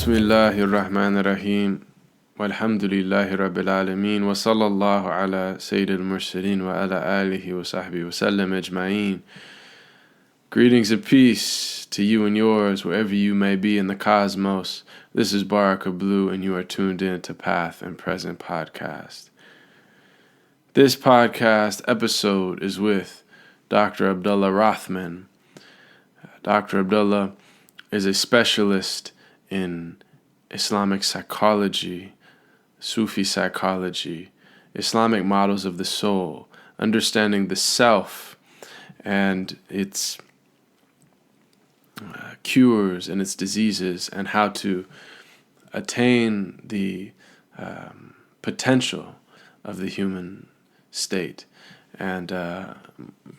Bismillahir Rahmanir Rahim. Walhamdulillahi Rabbil Alameen. Wa sallallahu ala Sayyidil Mursaleen wa ala alihi wa sahbihi wa sallam ajma'een. Greetings and peace to you and yours, wherever you may be in the cosmos. This is Baraka Blue, and you are tuned in to Path and Present Podcast. This podcast episode is with Dr. Abdallah Rothman. Dr. Abdallah is a specialist in Islamic psychology, Sufi psychology, Islamic models of the soul, understanding the self and its cures and its diseases, and how to attain the potential of the human state. And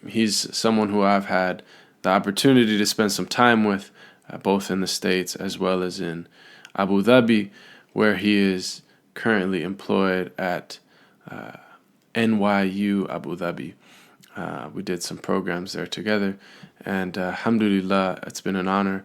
he's someone who I've had the opportunity to spend some time with, both in the States as well as in Abu Dhabi, where he is currently employed at NYU Abu Dhabi. We did some programs there together, and alhamdulillah, it's been an honor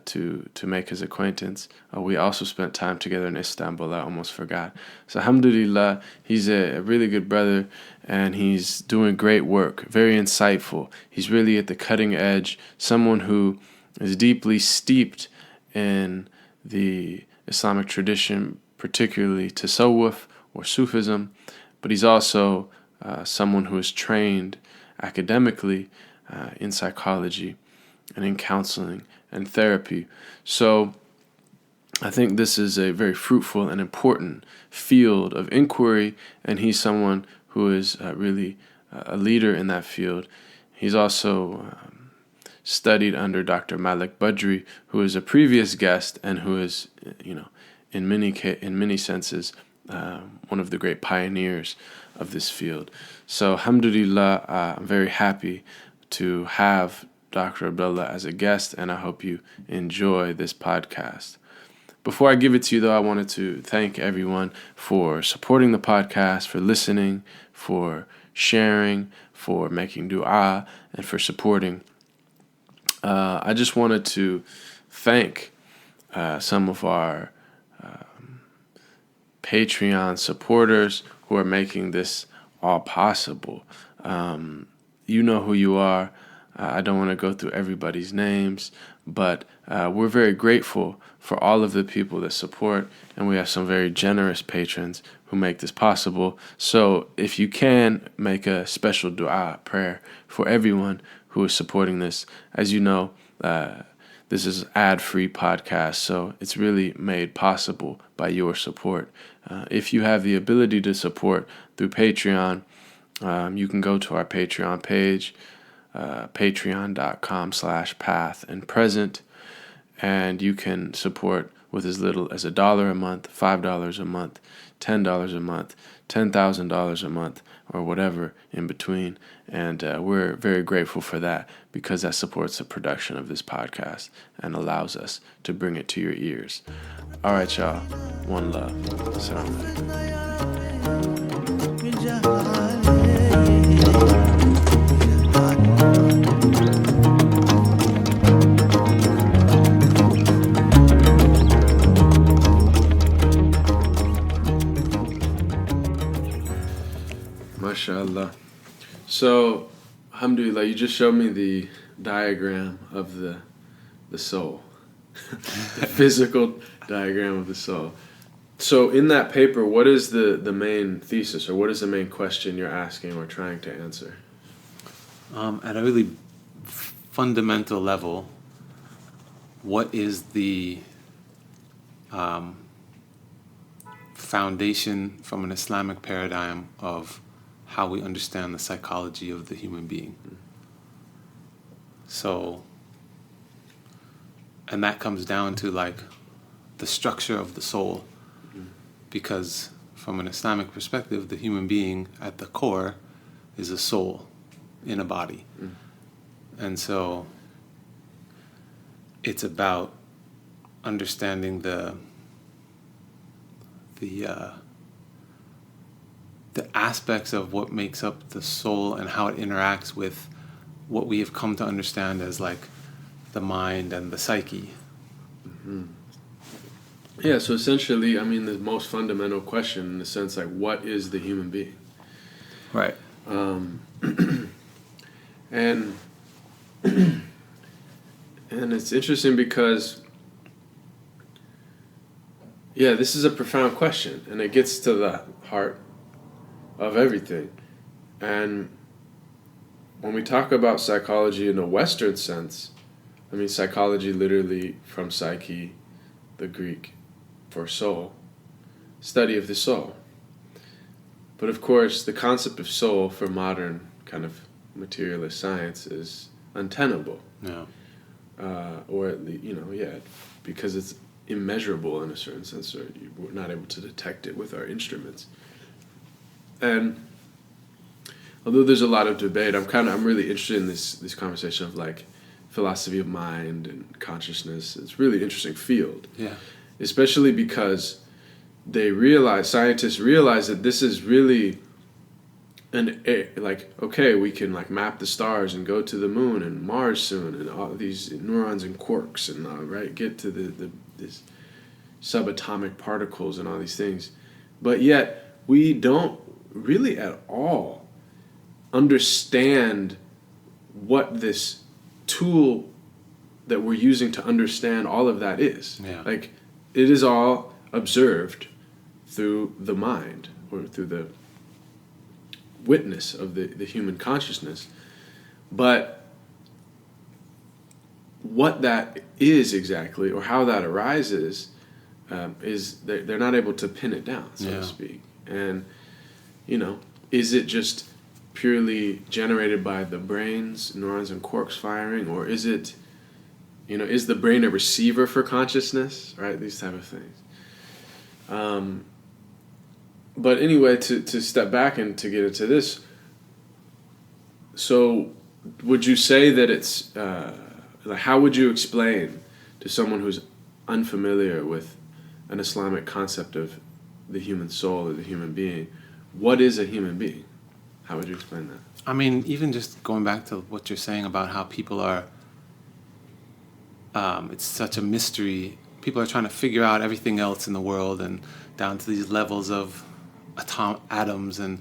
to make his acquaintance. We also spent time together in Istanbul. I almost forgot. So alhamdulillah, he's a really good brother, and he's doing great work, very insightful. He's really at the cutting edge, someone who is deeply steeped in the Islamic tradition, particularly Tasawwuf or Sufism, but he's also someone who is trained academically in psychology and in counseling and therapy. So I think this is a very fruitful and important field of inquiry, and he's someone who is really a leader in that field. He's also studied under Dr. Malik Badri, who is a previous guest and who is, in many senses, one of the great pioneers of this field. So, alhamdulillah, I'm very happy to have Dr. Abdullah as a guest, and I hope you enjoy this podcast. Before I give it to you, though, I wanted to thank everyone for supporting the podcast, for listening, for sharing, for making dua, and for supporting. I just wanted to thank some of our Patreon supporters who are making this all possible. You know who you are. I don't want to go through everybody's names, but we're very grateful for all of the people that support, and we have some very generous patrons who make this possible. So if you can, make a special dua, prayer, for everyone who is supporting this. As you know, this is ad-free podcast, so it's really made possible by your support. If you have the ability to support through Patreon, you can go to our Patreon page, patreon.com/pathandpresent, and you can support with as little as $1 a month, $5 a month, $10 a month, $10,000 a month, or whatever in between. And we're very grateful for that, because that supports the production of this podcast and allows us to bring it to your ears. All right, y'all. One love. Assalamu MashaAllah. So, alhamdulillah, you just showed me the diagram of the soul, the physical diagram of the soul. So in that paper, what is the main thesis, or what is the main question you're asking or trying to answer? At a really fundamental level, what is the foundation from an Islamic paradigm of how we understand the psychology of the human being? So, and that comes down to like the structure of the soul, because from an Islamic perspective, the human being at the core is a soul in a body. And so it's about understanding the aspects of what makes up the soul and how it interacts with what we have come to understand as like the mind and the psyche. Yeah, so essentially, I mean, the most fundamental question in the sense, like, what is the human being? Right. And and it's interesting because, yeah, this is a profound question, and it gets to the heart of everything. And when we talk about psychology in a Western sense, I mean, psychology literally from psyche, the Greek for soul, study of the soul. But of course, the concept of soul for modern kind of materialist science is untenable. Yeah. Or at least, because it's immeasurable in a certain sense, or we're not able to detect it with our instruments. And although there's a lot of debate, I'm really interested in this conversation of like philosophy of mind and consciousness. It's a really interesting field. Yeah. Especially because scientists realize that this is really okay, we can like map the stars and go to the moon and Mars soon, and all these neurons and quarks, and get to this subatomic particles and all these things, but yet we don't really at all understand what this tool that we're using to understand all of that is. Yeah. Like, it is all observed through the mind, or through the witness of the human consciousness. But what that is exactly, or how that arises, is they're not able to pin it down, so to speak. And, is it just purely generated by the brain's neurons and quarks firing, or is it, is the brain a receiver for consciousness, right? These type of things. But anyway, to step back and to get into this, so would you say that it's, how would you explain to someone who's unfamiliar with an Islamic concept of the human soul or the human being, what is a human being? How would you explain that? I mean, even just going back to what you're saying about how people are, it's such a mystery. People are trying to figure out everything else in the world, and down to these levels of atoms, and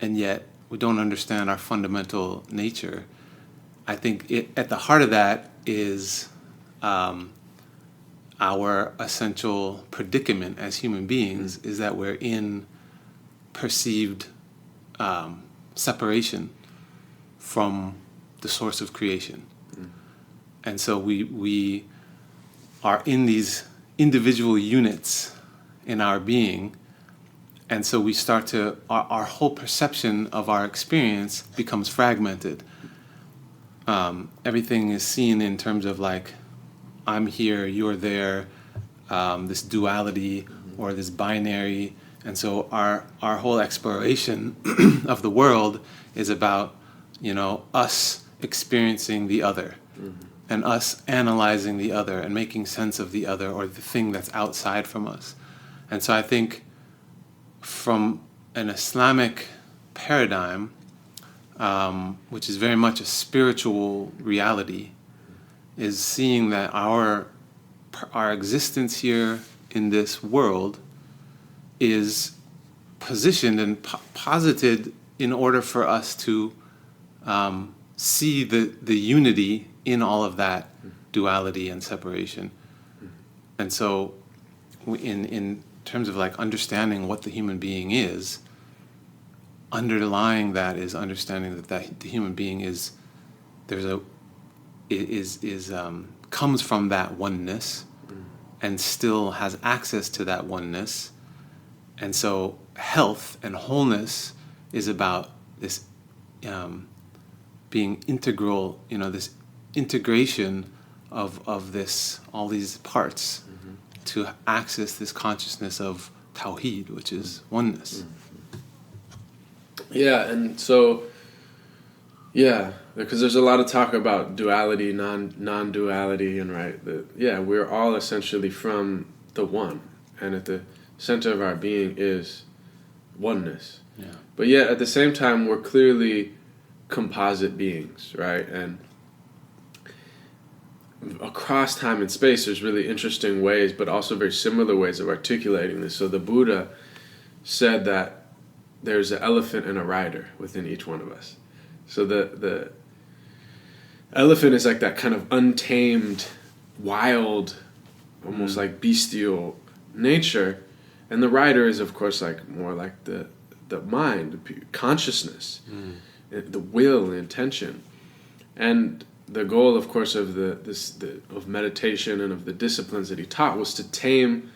yet we don't understand our fundamental nature. I think at the heart of that is our essential predicament as human beings, is that we're in perceived separation from the source of creation. And so we are in these individual units in our being, and so we start to, our whole perception of our experience becomes fragmented. Everything is seen in terms of like, I'm here, you're there, this duality or this binary. And so our whole exploration of the world is about, us experiencing the other, and us analyzing the other and making sense of the other, or the thing that's outside from us. And so I think from an Islamic paradigm, which is very much a spiritual reality, is seeing that our existence here in this world is positioned and posited in order for us to see the unity in all of that duality and separation. And so in terms of like understanding what the human being is, underlying that is understanding that the human being is comes from that oneness, and still has access to that oneness. And so health and wholeness is about this being integral, this integration of this, all these parts, to access this consciousness of Tawheed, which is oneness. Yeah, and so, because there's a lot of talk about duality, non-duality, and we're all essentially from the one, and at the center of our being is oneness. Yeah. But yet, at the same time, we're clearly composite beings, right? And across time and space, there's really interesting ways, but also very similar ways of articulating this. So the Buddha said that there's an elephant and a rider within each one of us. So the elephant is like that kind of untamed, wild, almost like bestial nature, and the rider is, of course, like more like the mind, the consciousness, the will, the intention, and the goal, of course, of of meditation and of the disciplines that he taught was to tame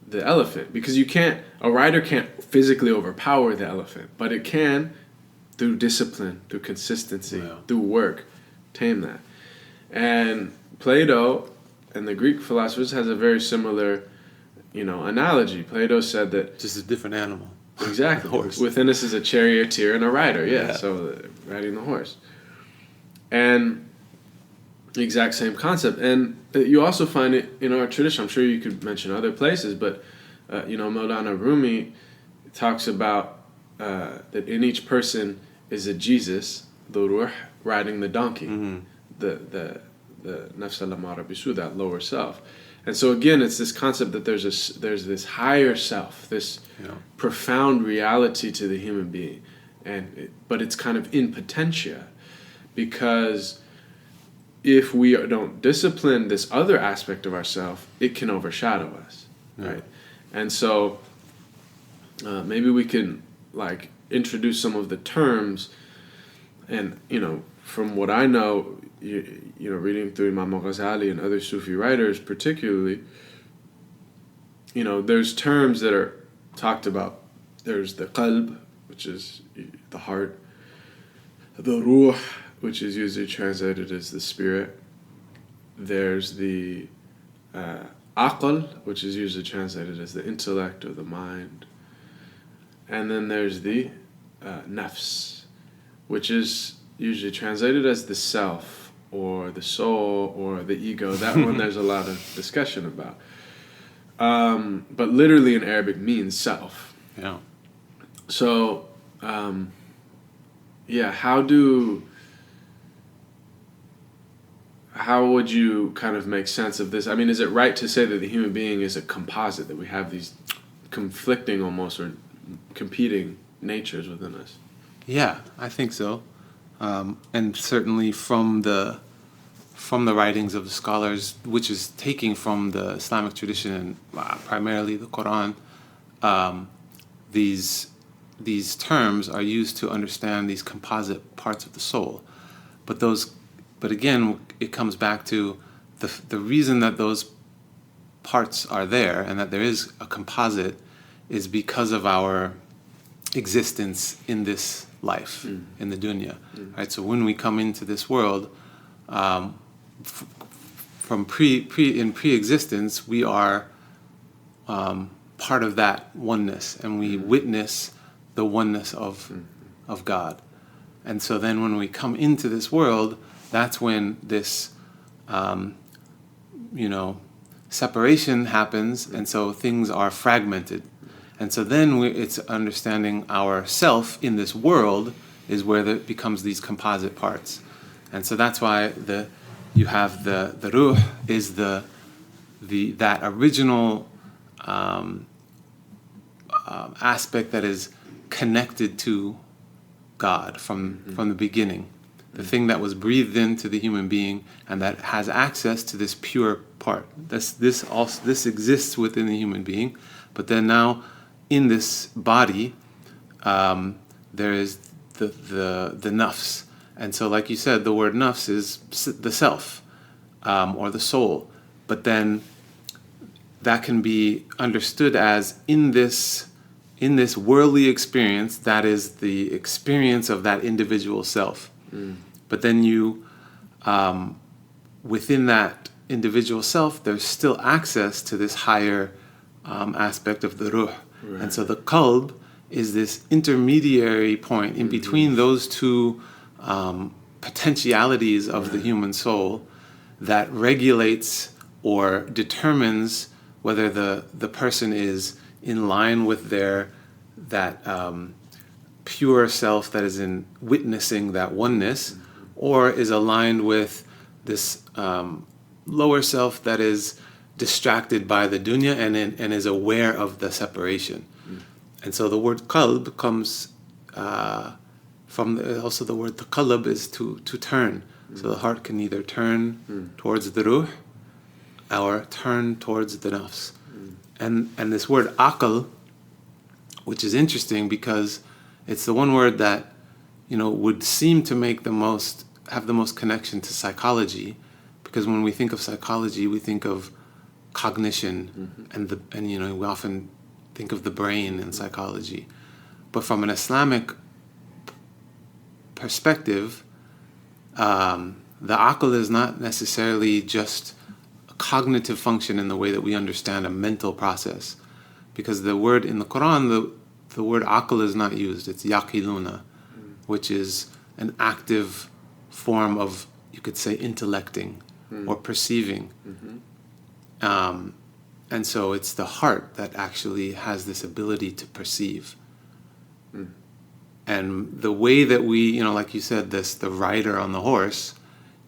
the elephant, because a rider can't physically overpower the elephant, but it can, through discipline, through consistency, through work, tame that. And Plato and the Greek philosophers has a very similar, analogy. Plato said that just a different animal. Exactly. Horse. Within us is a charioteer and a rider. Yeah. So riding the horse, and the exact same concept. And you also find it in our tradition. I'm sure you could mention other places, but Maulana Rumi talks about that in each person is a Jesus, the ruh, riding the donkey, the nafs al-amara bisu, that lower self. And so again, it's this concept that there's this higher self, this profound reality to the human being, but it's kind of in potentia, because if we don't discipline this other aspect of ourself, it can overshadow us, right? And so maybe we can introduce some of the terms, and from what I know, reading through Imam al-Ghazali and other Sufi writers particularly, there's terms that are talked about. There's the qalb, which is the heart, the ruh, which is usually translated as the spirit. There's the aql, which is usually translated as the intellect or the mind. And then there's the nafs, which is usually translated as the self, or the soul, or the ego. That one there's a lot of discussion about. But literally in Arabic means self. Yeah. So, how would you kind of make sense of this? I mean, is it right to say that the human being is a composite, that we have these conflicting almost or competing natures within us? Yeah, I think so. And certainly from the writings of the scholars, which is taking from the Islamic tradition and primarily the Quran, these terms are used to understand these composite parts of the soul. But again, it comes back to the reason that those parts are there and that there is a composite is because of our existence in this life, in the dunya, right? So when we come into this world, from pre-existence, we are part of that oneness, and we witness the oneness of God. And so then when we come into this world, that's when this separation happens, and so things are fragmented. And so then it's understanding ourself in this world is where it becomes these composite parts. And so that's why you have the ruh is that original aspect that is connected to God from the beginning, the thing that was breathed into the human being and that has access to this pure part. This exists within the human being, but then now in this body, there is the nafs. And so, like you said, the word nafs is the self, or the soul. But then that can be understood as in this worldly experience, that is the experience of that individual self. But then you, within that individual self, there's still access to this higher aspect of the ruh. Right. And so the qalb is this intermediary point in between those two potentialities of the human soul that regulates or determines whether the person is in line with that pure self that is in witnessing that oneness, or is aligned with this lower self that is distracted by the dunya and is aware of the separation. And so the word qalb comes also the word taqallub is to turn. So the heart can either turn towards the ruh or turn towards the nafs. And this word aql, which is interesting because it's the one word that, would seem to have the most connection to psychology, because when we think of psychology, we think of cognition, and we often think of the brain in psychology. But from an Islamic perspective, the aql is not necessarily just a cognitive function in the way that we understand a mental process, because the word in the Quran, the word aql is not used. It's yaqiluna, which is an active form of, you could say, intellecting or perceiving. And so it's the heart that actually has this ability to perceive. And the way that we, like you said, the rider on the horse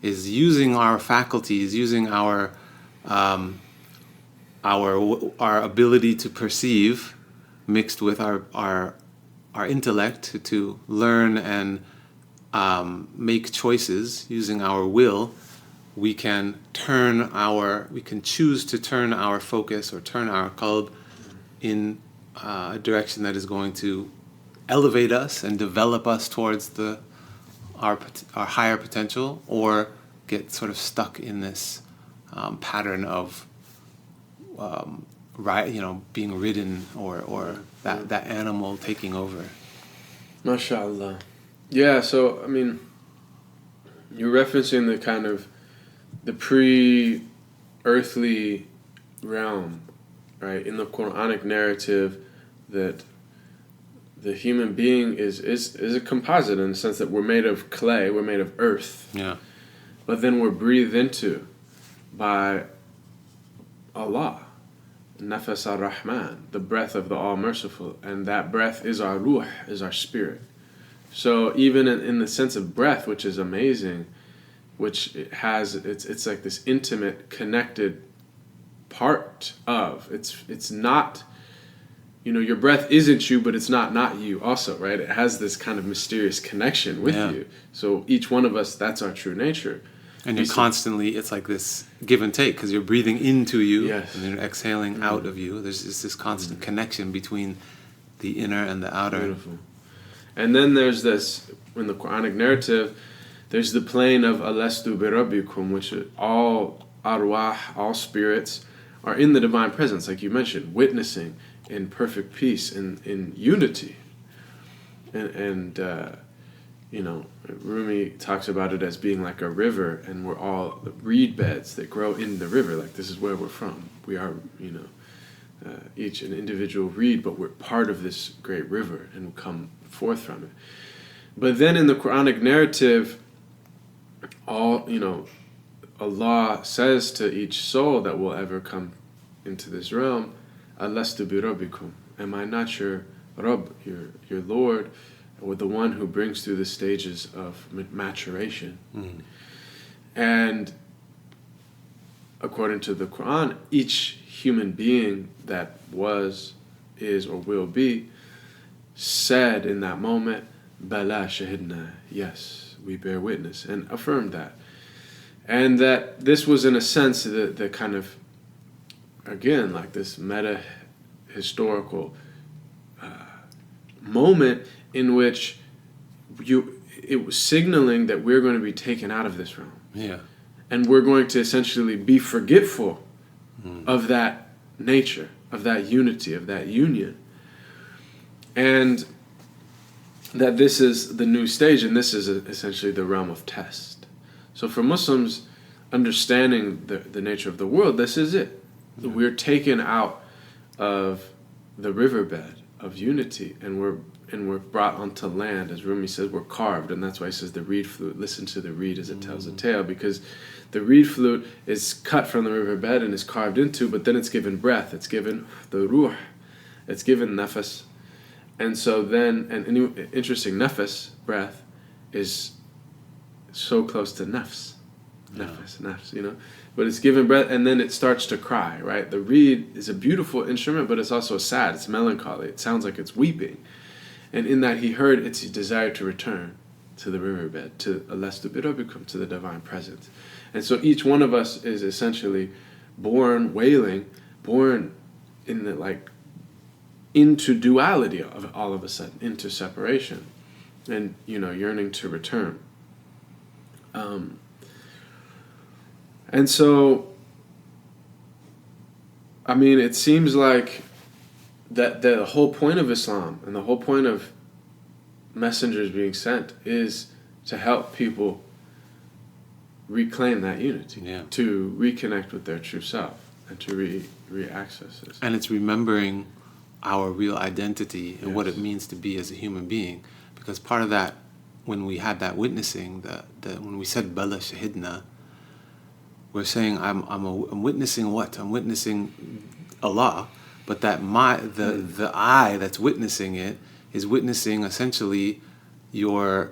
is using our faculties, using our ability to perceive, mixed with our intellect to learn and make choices using our will. We can choose to turn our focus or turn our qalb in a direction that is going to elevate us and develop us towards our higher potential, or get sort of stuck in this pattern of being ridden or that animal taking over. MashaAllah. Yeah, so you're referencing the kind of the pre-earthly realm, right? In the Quranic narrative, that the human being is a composite in the sense that we're made of clay, we're made of earth. Yeah. But then we're breathed into by Allah, Nafas ar-Rahman, the breath of the All-Merciful, and that breath is our ruh, is our spirit. So even in the sense of breath, which is amazing, which it's like this intimate, connected part of, it's not, your breath isn't you, but it's not you also, right? It has this kind of mysterious connection with you. So each one of us, that's our true nature. And you're constantly, it's like this give and take, because you're breathing into you, and then you're exhaling out of you. There's this constant connection between the inner and the outer. Beautiful. And then there's this, in the Quranic narrative, there's the plane of Alastu bi Rabbikum, which all arwah, all spirits, are in the divine presence, like you mentioned, witnessing in perfect peace, in unity. And Rumi talks about it as being like a river, and we're all reed beds that grow in the river. Like, this is where we're from. We are, each an individual reed, but we're part of this great river and we come forth from it. But then in the Quranic narrative, Allah says to each soul that will ever come into this realm, Alastu bi Rabbikum, am I not your Rabb, your Lord, or the one who brings through the stages of maturation? And according to the Quran, each human being that was, is, or will be, said in that moment, Bala shahidna, yes, we bear witness, and affirmed that. And that this was, in a sense, the kind of, again, like this meta-historical moment in which it was signaling that we're going to be taken out of this realm. Yeah. And we're going to essentially be forgetful of that nature, of that unity, of that union. And that this is the new stage, and this is essentially the realm of test. So for Muslims, understanding the nature of the world, this is it. Yeah. We're taken out of the riverbed of unity, and we're brought onto land. As Rumi says, we're carved, and that's why he says the reed flute, listen to the reed as it tells a tale, because the reed flute is cut from the riverbed and is carved into, but then it's given breath, it's given the ruh, it's given nafas. And so then, and interesting, nafas, breath, is so close to nafs. nafs, but it's giving breath, and then it starts to cry, right? The reed is a beautiful instrument, but it's also sad, it's melancholy, it sounds like it's weeping. And in that he heard its desire to return to the riverbed, to Alastu Birabikum, to the divine presence. And so each one of us is essentially born wailing, born in the into duality of all of a sudden, into separation, and yearning to return. And so, I mean, it seems like that the whole point of Islam and the whole point of messengers being sent is to help people reclaim that unity, to reconnect with their true self, and to re-access this. And it's remembering our real identity and what it means to be as a human being. Because part of that, when we had that witnessing, when we said Bala Shahidna, we're saying I'm witnessing what? I'm witnessing Allah, but that the I that's witnessing it is witnessing essentially your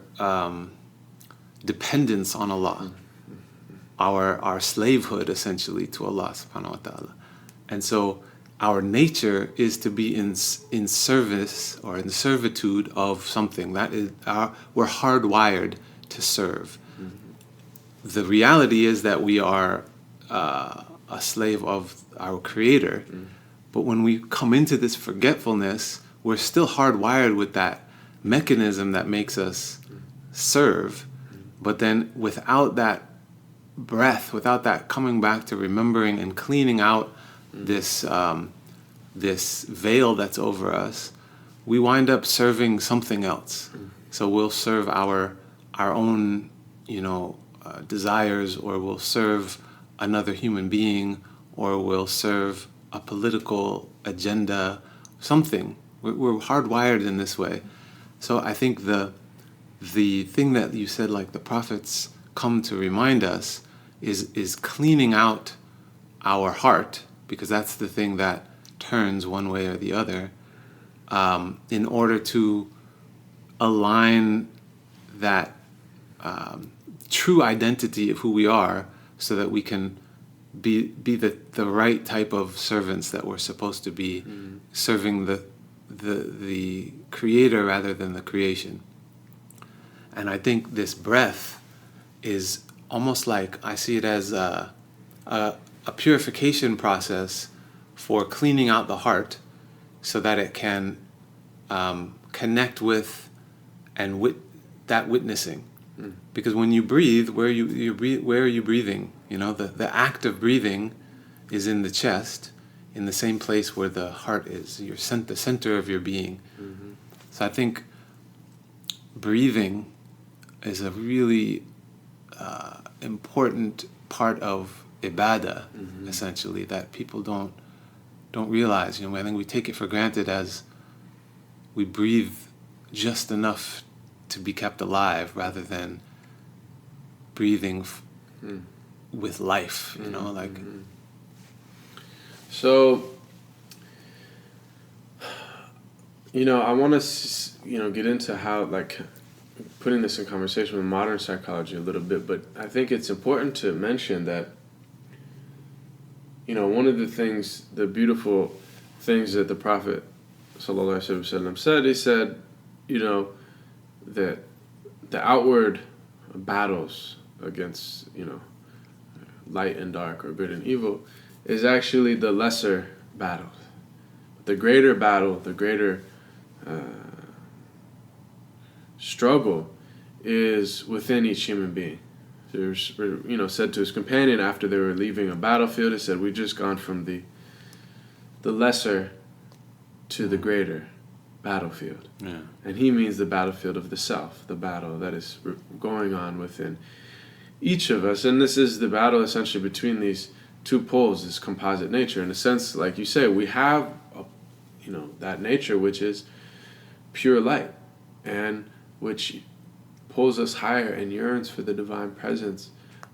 dependence on Allah, our slavehood essentially to Allah subhanahu wa ta'ala. And so our nature is to be in service or in servitude of something. That is, we're hardwired to serve. The reality is that we are a slave of our Creator, but when we come into this forgetfulness, we're still hardwired with that mechanism that makes us serve, but then without that breath, without that coming back to remembering and cleaning out this veil that's over us, we wind up serving something else. So we'll serve our own, desires, or we'll serve another human being, or we'll serve a political agenda, something. We're hardwired in this way. So I think the thing that you said, like the prophets come to remind us, is cleaning out our heart, because that's the thing that turns one way or the other, in order to align that true identity of who we are, so that we can be the right type of servants that we're supposed to be, serving the Creator rather than the creation. And I think this breath is almost like, I see it as a purification process for cleaning out the heart, so that it can connect with and that witnessing. Because when you breathe, where are you breathing? The act of breathing is in the chest, in the same place where the heart is, the center of your being. So I think breathing is a really important part of ibadah, essentially, that people don't realize. I think we take it for granted as we breathe just enough to be kept alive, rather than breathing with life. So, I want to get into how, putting this in conversation with modern psychology a little bit, but I think it's important to mention that, one of the beautiful things that the Prophet ﷺ said, he said, that the outward battles against, light and dark, or good and evil, is actually the lesser battles. The greater battle, the greater struggle is within each human being. There's, said to his companion after they were leaving a battlefield, he said, "We've just gone from the lesser to the greater battlefield." Yeah. And he means the battlefield of the self, the battle that is going on within each of us. And this is the battle essentially between these two poles, this composite nature. In a sense, like you say, we have that nature which is pure light, and which pulls us higher and yearns for the divine presence,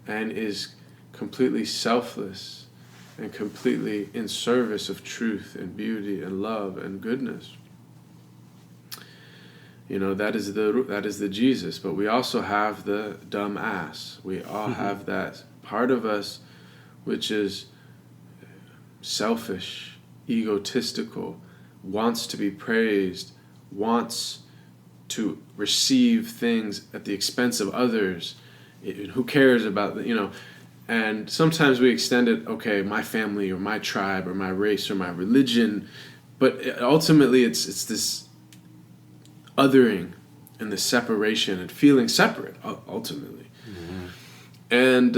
and is completely selfless and completely in service of truth and beauty and love and goodness. You know, that is the Jesus. But we also have the dumb ass. We all have that part of us which is selfish, egotistical, wants to be praised, wants to receive things at the expense of others. Who cares about, you know? And sometimes we extend it, okay, my family or my tribe or my race or my religion, but ultimately it's this othering and the separation and feeling separate, ultimately. And,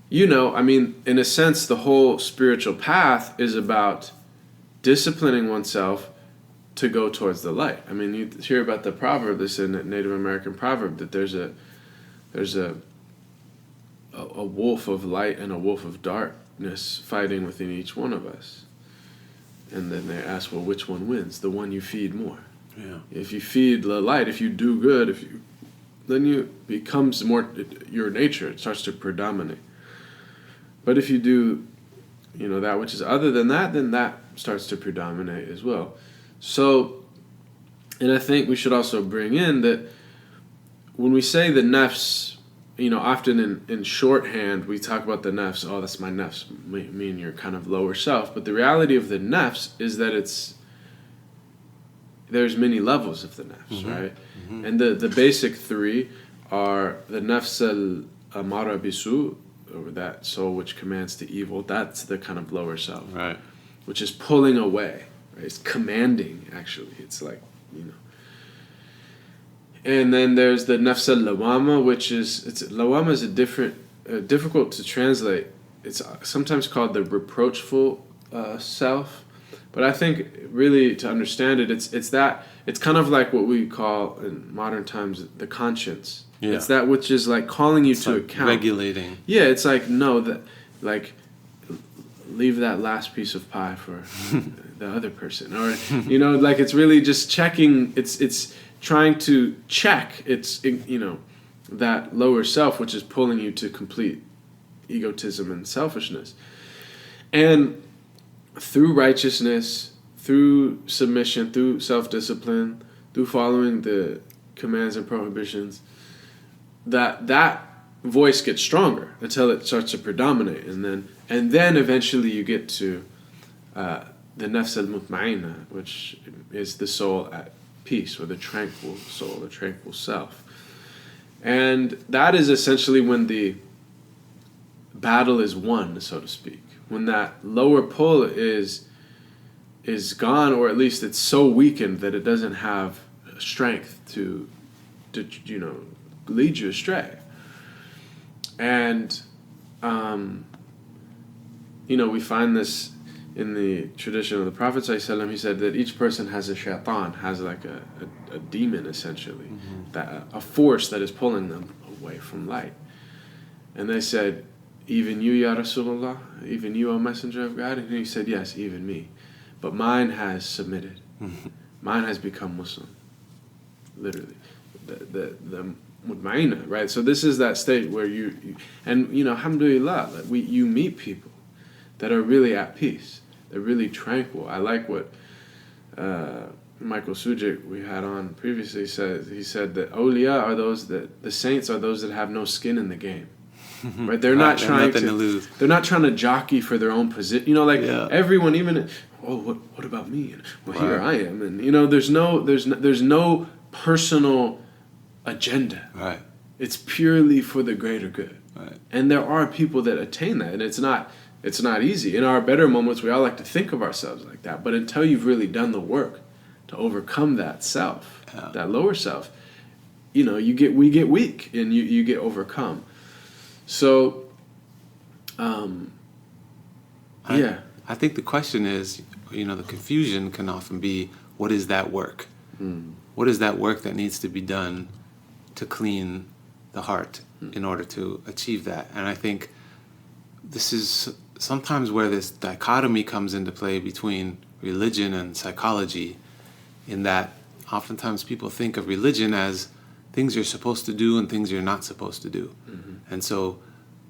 you know, I mean, in a sense, the whole spiritual path is about disciplining oneself to go towards the light. I mean, you hear about the proverb, this is a Native American proverb, that there's a wolf of light and a wolf of darkness fighting within each one of us. And then they ask, well, which one wins? The one you feed more. Yeah. If you feed the light, if you do good, then you becomes more your nature. It starts to predominate. But if you do, you know, that which is other than that, then that starts to predominate as well. So, and I think we should also bring in that when we say the nafs, you know, often in shorthand, we talk about the nafs, oh, that's my nafs, mean your kind of lower self. But the reality of the nafs is that there's many levels of the nafs, right? And the basic three are the nafs al-amara bisu, or that soul which commands to evil. That's the kind of lower self, right? Which is pulling away, right? It's commanding, actually. It's like, you know. And then there's the nafs al-lawama, lawama is difficult to translate. It's sometimes called the reproachful self, but I think really to understand it, it's kind of like what we call in modern times the conscience. Yeah. It's that which is like calling you to account. Regulating. Yeah, it's like, no, leave that last piece of pie for the other person. Or, you know, like it's really just checking, it's trying to check, you know, that lower self, which is pulling you to complete egotism and selfishness. And through righteousness, through submission, through self-discipline, through following the commands and prohibitions, that voice gets stronger until it starts to predominate, and then eventually you get to the nafs al-mutma'inna, which is the soul at peace, or the tranquil soul, the tranquil self. And that is essentially when the battle is won, so to speak. When that lower pull is gone, or at least it's so weakened that it doesn't have strength to you know, lead you astray. And you know, we find this in the tradition of the Prophet ﷺ. He said that each person has a shaitan, has like a demon, essentially, that a force that is pulling them away from light. And they said, even you, Ya Rasulullah, even you, O Messenger of God? And he said, yes, even me. But mine has submitted. Mine has become Muslim. Literally. The mutma'inna, right? So this is that state where you and, you know, alhamdulillah, you meet people that are really at peace. They're really tranquil. I like what Michael Sujik, we had on previously, said. He said that awliya are those that, the saints are those that have no skin in the game. Right? They're not trying to lose. They're not trying to jockey for their own position. You know, like everyone, even, oh, what about me? And, well, here I am. And, you know, there's no personal agenda. Right. It's purely for the greater good. Right. And there are people that attain that, and it's not easy. In our better moments, we all like to think of ourselves like that, but until you've really done the work to overcome that self, that lower self, you know, we get weak, and you get overcome. So, I think the question is, you know, the confusion can often be, what is that work? What is that work that needs to be done to clean the heart in order to achieve that? And I think this is sometimes where this dichotomy comes into play between religion and psychology, in that oftentimes people think of religion as things you're supposed to do and things you're not supposed to do. And so,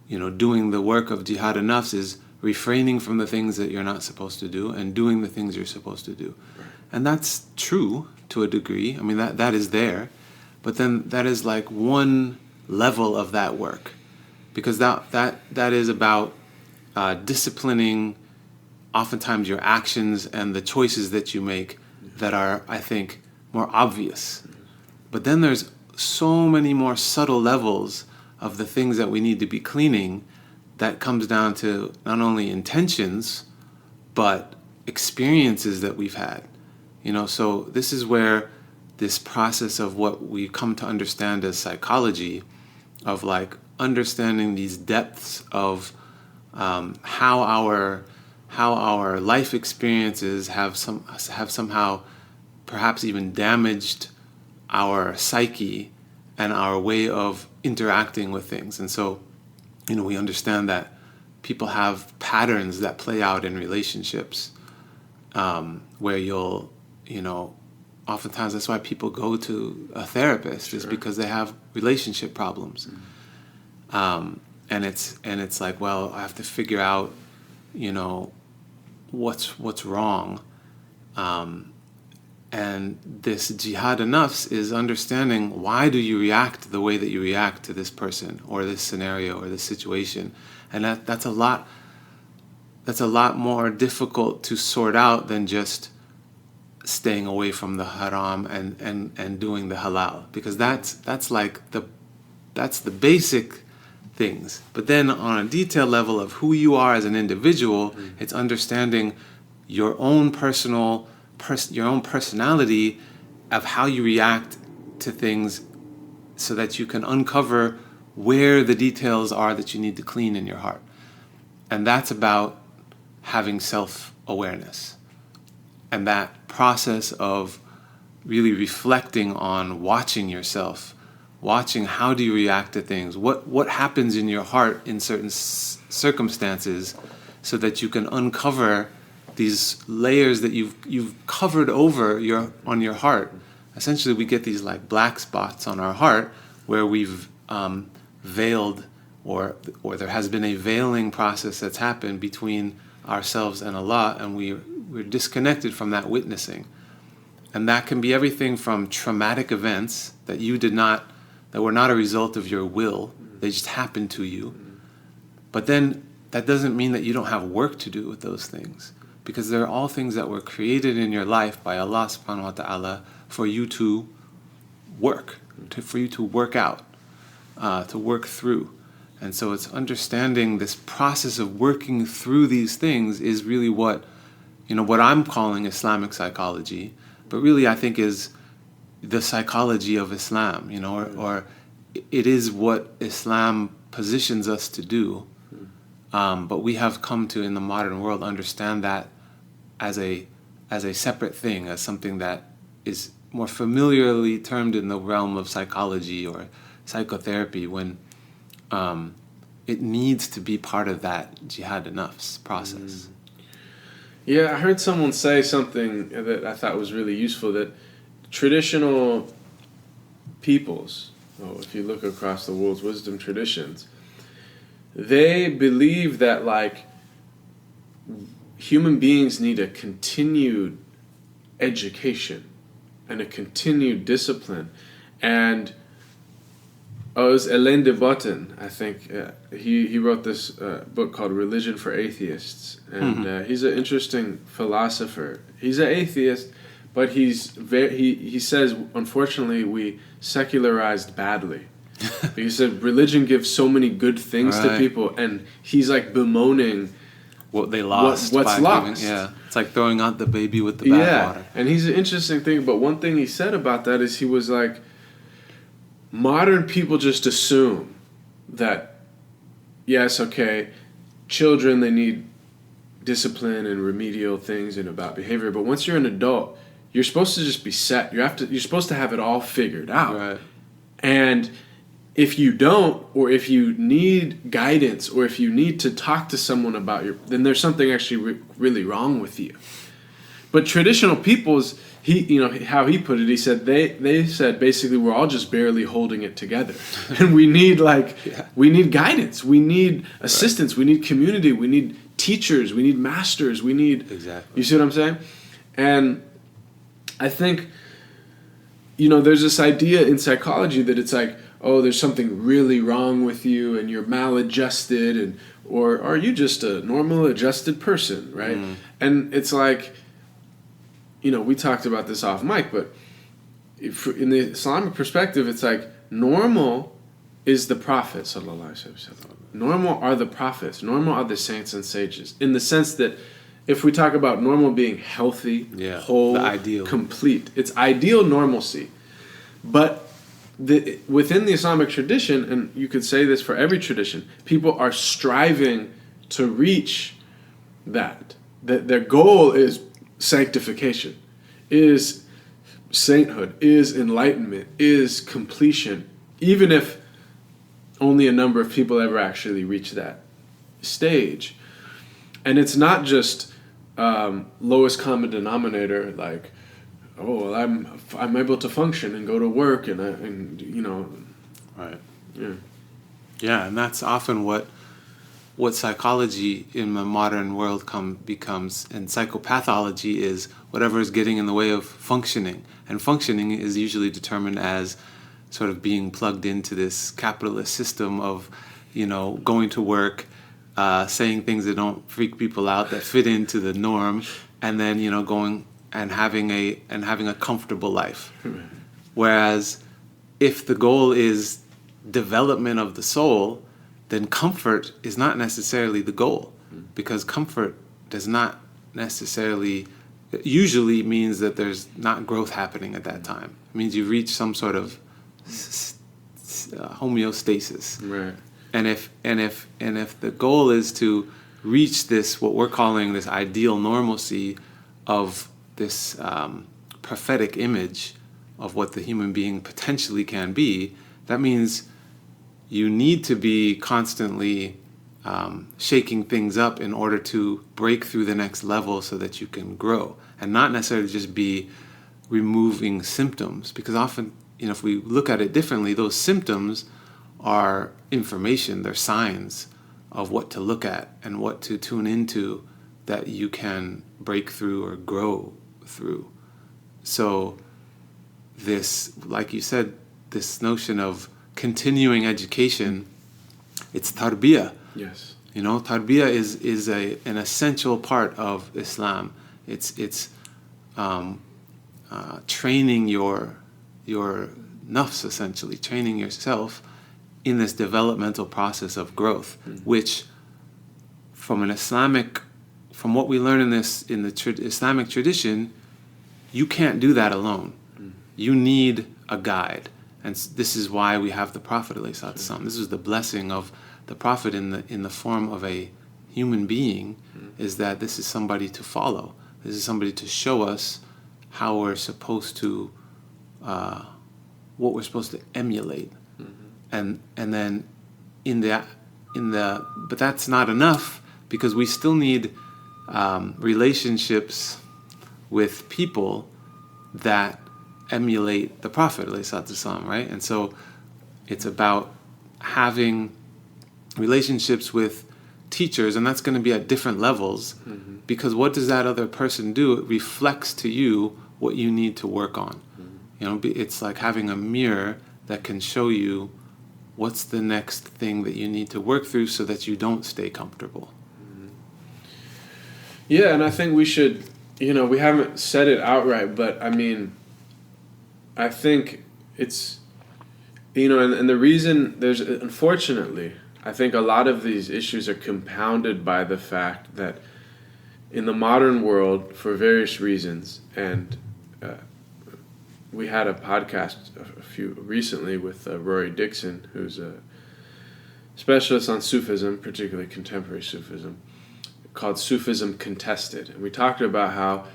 you know, doing the work of jihad an-nafs is refraining from the things that you're not supposed to do and doing the things you're supposed to do. And that's true to a degree. I mean, that is there. But then that is like one level of that work. Because that is about disciplining oftentimes your actions and the choices that you make that are, I think, more obvious. But then there's so many more subtle levels of the things that we need to be cleaning that comes down to not only intentions, but experiences that we've had. So this is where this process of what we come to understand as psychology, of like understanding these depths of how our life experiences have somehow perhaps even damaged our psyche and our way of interacting with things. And so, we understand that people have patterns that play out in relationships, where you'll, oftentimes that's why people go to a therapist, is because they have relationship problems. And it's like, well, I have to figure out, what's wrong. And this jihad nafs is understanding, why do you react the way that you react to this person or this scenario or this situation? And that's a lot more difficult to sort out than just staying away from the haram and doing the halal, because that's the basic things. But then on a detailed level of who you are as an individual, it's understanding your own your own personality, of how you react to things, so that you can uncover where the details are that you need to clean in your heart. And that's about having self-awareness. And that process of really reflecting on watching yourself, watching how do you react to things, what happens in your heart in certain circumstances, so that you can uncover these layers that you've covered over on your heart. Essentially, we get these like black spots on our heart where we've veiled, or there has been a veiling process that's happened between ourselves and Allah, and we're disconnected from that witnessing. And that can be everything from traumatic events that were not a result of your will, they just happened to you. But then that doesn't mean that you don't have work to do with those things, because they're all things that were created in your life by Allah subhanahu wa ta'ala for you to work, for you to work out, to work through. And so it's understanding this process of working through these things is really what I'm calling Islamic psychology, but really I think is the psychology of Islam, or it is what Islam positions us to do. But we have come to, in the modern world, understand that as a separate thing, as something that is more familiarly termed in the realm of psychology or psychotherapy, when it needs to be part of that jihad nafs process. Yeah, I heard someone say something that I thought was really useful, that traditional peoples, if you look across the world's wisdom traditions, they believe that like human beings need a continued education and a continued discipline. And it was Alain de Botton, I think. He wrote this book called Religion for Atheists. And he's an interesting philosopher. He's an atheist, but he says, unfortunately, we secularized badly. He said religion gives so many good things to people, and he's like bemoaning what they lost. What's lost. It's like throwing out the baby with the bathwater. And he's an interesting thing, but one thing he said about that is he was like, modern people just assume that, yes, okay, children, they need discipline and remedial things and about behavior, but once you're an adult, you're supposed to just be set. You're supposed to have it all figured out. Right. And if you don't, or if you need guidance, or if you need to talk to someone about then there's something actually really wrong with you. But traditional peoples, how he put it, he said they said basically we're all just barely holding it together, and we need we need guidance, we need assistance, we need community, we need teachers, we need masters, we need You see what I'm saying? And I think, there's this idea in psychology that it's like, oh, there's something really wrong with you and you're maladjusted, or are you just a normal adjusted person, right? And it's like, we talked about this off mic, but in the Islamic perspective, it's like normal is the Prophet, sallallahu alaihi wasallam. Normal are the prophets. Normal are the saints and sages. In the sense that if we talk about normal being healthy, whole, the ideal, complete, it's ideal normalcy. But within the Islamic tradition, and you could say this for every tradition, people are striving to reach that. Their goal is sanctification, is sainthood, is enlightenment, is completion, even if only a number of people ever actually reach that stage. And it's not just lowest common denominator, like, oh, well, I'm able to function and go to work and right. Yeah, and that's often what psychology in the modern world becomes, and psychopathology is whatever is getting in the way of functioning. And functioning is usually determined as sort of being plugged into this capitalist system of, going to work, saying things that don't freak people out, that fit into the norm, and then, going and having a comfortable life. Whereas if the goal is development of the soul, then comfort is not necessarily the goal, because comfort does not necessarily usually means that there's not growth happening at that time. It means you've reached some sort of homeostasis. Right. And if the goal is to reach this, what we're calling this ideal normalcy of this prophetic image of what the human being potentially can be, that means you need to be constantly shaking things up in order to break through the next level so that you can grow, and not necessarily just be removing symptoms, because often, if we look at it differently, those symptoms are information, they're signs of what to look at and what to tune into that you can break through or grow through. So this, like you said, this notion of continuing education, it's tarbiyah. Yes. Tarbiyah is an essential part of Islam. It's training your nafs, essentially, training yourself in this developmental process of growth, which from what we learn in the Islamic tradition, you can't do that alone. You need a guide. And this is why we have the Prophet ﷺ. This is the blessing of the Prophet in the form of a human being, is that this is somebody to follow. This is somebody to show us how we're supposed to, what we're supposed to emulate. And then but that's not enough, because we still need relationships with people that emulate the Prophet ﷺ, right? And so it's about having relationships with teachers, and that's going to be at different levels, because what does that other person do? It reflects to you what you need to work on. It's like having a mirror that can show you what's the next thing that you need to work through so that you don't stay comfortable. Yeah, and I think we should, we haven't said it outright, but I think it's, and the reason unfortunately, I think a lot of these issues are compounded by the fact that in the modern world, for various reasons, and we had a podcast recently with Rory Dixon, who's a specialist on Sufism, particularly contemporary Sufism, called Sufism Contested. And we talked about how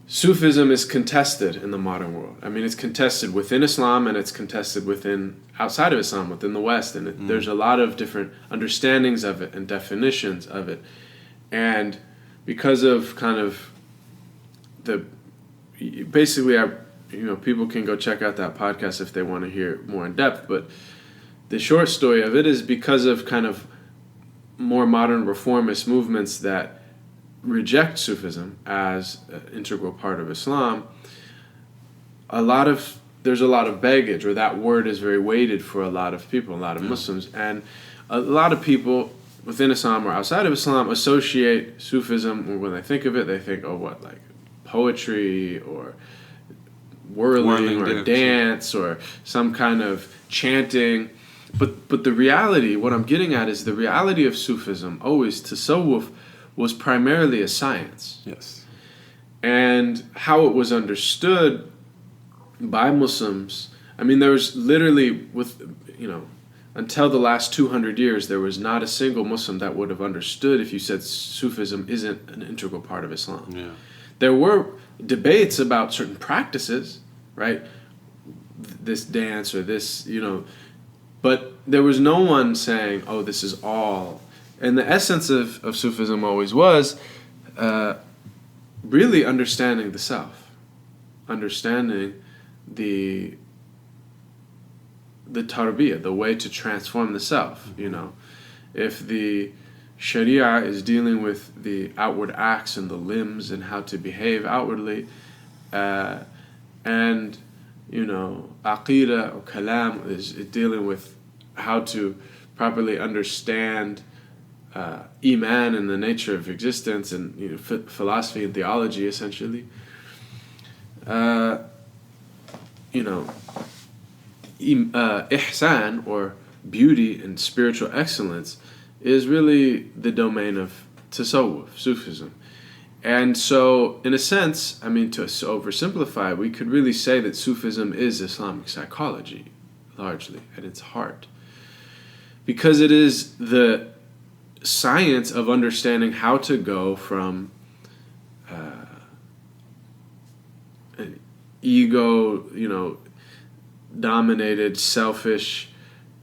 Sufism is contested in the modern world. It's contested within Islam, and it's contested outside of Islam, within the West. And there's a lot of different understandings of it and definitions of it. And because of kind of people can go check out that podcast if they want to hear more in depth. But the short story of it is because of kind of more modern reformist movements that reject Sufism as an integral part of Islam, there's a lot of baggage, or that word is very weighted for a lot of people, a lot of Muslims, and a lot of people within Islam or outside of Islam associate Sufism, or when they think of it, they think, oh, what, like poetry or whirling or dance or some kind of chanting. But the reality, what I'm getting at is the reality of Sufism, always, tasawwuf, was primarily a science. Yes. And how it was understood by Muslims, I mean, there was literally, until the last 200 years, there was not a single Muslim that would have understood if you said Sufism isn't an integral part of Islam. Yeah. There were debates about certain practices, right? This dance or this, but there was no one saying, oh, this is all. And the essence of Sufism always was really understanding the self, understanding the tarbiyah, the way to transform the self. If the Sharia is dealing with the outward acts and the limbs and how to behave outwardly, and aqidah or kalam is dealing with how to properly understand iman and the nature of existence and philosophy and theology, essentially. Ihsan, or beauty and spiritual excellence, is really the domain of tasawwuf, Sufism. And so, in a sense, I mean, to oversimplify, we could really say that Sufism is Islamic psychology, largely, at its heart. Because it is the science of understanding how to go from an ego, dominated, selfish